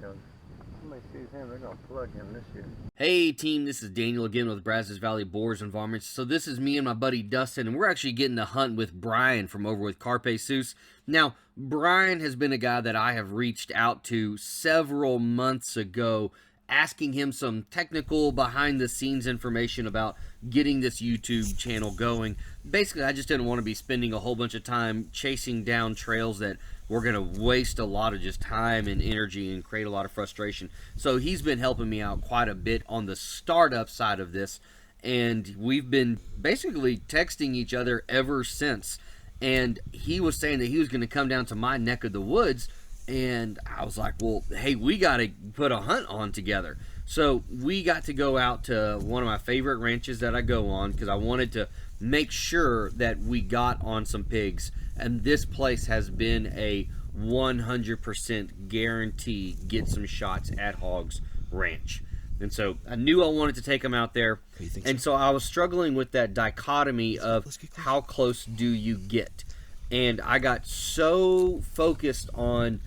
shotgun. Somebody sees him, they're gonna plug him this year. Hey team, this is Daniel again with Brazos Valley Boars and Varmits. So this is me and my buddy Dustin, and we're actually getting to hunt with Brian from over with Carpe. Now, Brian has been a guy that I have reached out to several months ago, asking him some technical behind-the-scenes information about getting this YouTube channel going. Basically, I just didn't want to be spending a whole bunch of time chasing down trails that we're going to waste a lot of just time and energy and create a lot of frustration. So he's been helping me out quite a bit on the startup side of this, and we've been basically texting each other ever since. And he was saying that he was going to come down to my neck of the woods, and I was like, well, hey, we got to put a hunt on together. So we got to go out to one of my favorite ranches that I go on because I wanted to make sure that we got on some pigs. And this place has been a 100% guarantee get some shots at Hogs Ranch. And so I knew I wanted to take them out there. And so I was struggling with that dichotomy of how close do you get. And I got so focused on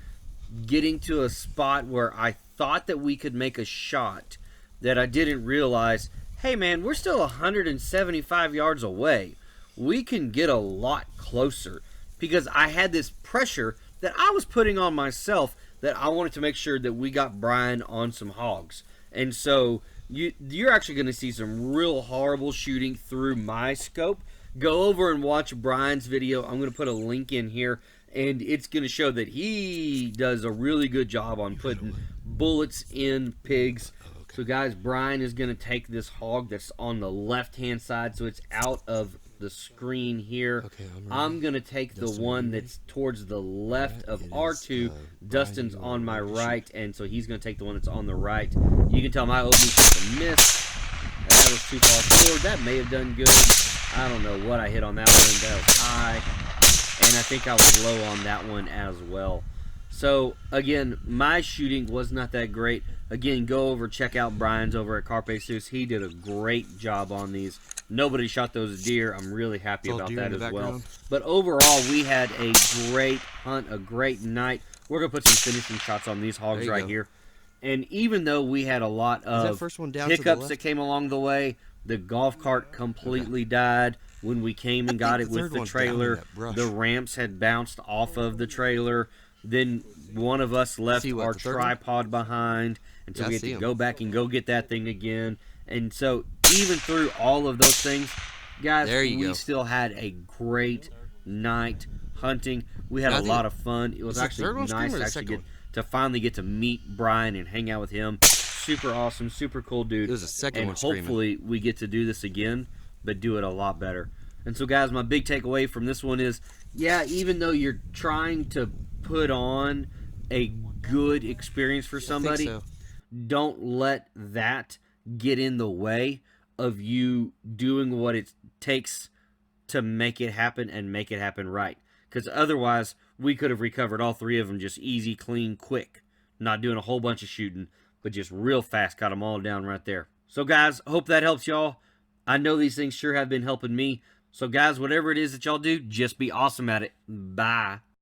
getting to a spot where I thought that we could make a shot that I didn't realize, hey man, we're still 175 yards away. We can get a lot closer, because I had this pressure that I was putting on myself that I wanted to make sure that we got Brian on some hogs. And so you're actually going to see some real horrible shooting through my scope. Go over and watch Brian's video. I'm going to put a link in here, and it's going to show that he does a really good job on putting bullets in pigs. So guys, Brian is going to take this hog that's on the left-hand side, so it's out of the screen here. I'm going to take the one that's towards the left of R2. Dustin's on my right, and so he's going to take the one that's on the right. You can tell my opening was a miss. That was too far forward. That may have done good. I don't know what I hit on that one. That was high, and I think I was low on that one as well. So again, my shooting was not that great. Again, go over, check out Brian's over at Carpe. He did a great job on these. Nobody shot those deer. I'm really happy about that as well. But overall, we had a great hunt, a great night. We're going to put some finishing shots on these hogs right here. And even though we had a lot of hiccups that came along the way, the golf cart completely died when we came and got it with the trailer. The ramps had bounced off of the trailer. Then one of us left our tripod behind, and so we had to go back and go get that thing again. And so even through all of those things, guys, we still had a great night hunting. We had a lot of fun. It was actually nice to actually finally get to meet Brian and hang out with him. Super awesome, super cool dude. There's a second one screaming. And hopefully we get to do this again, but do it a lot better. And so guys, my big takeaway from this one is, yeah, even though you're trying to put on a good experience for somebody, don't let that get in the way of you doing what it takes to make it happen and make it happen right. Because otherwise, we could have recovered all three of them just easy, clean, quick. Not doing a whole bunch of shooting, but just real fast, got them all down right there. So guys, hope that helps y'all. I know these things sure have been helping me. So guys, whatever it is that y'all do, just be awesome at it. Bye.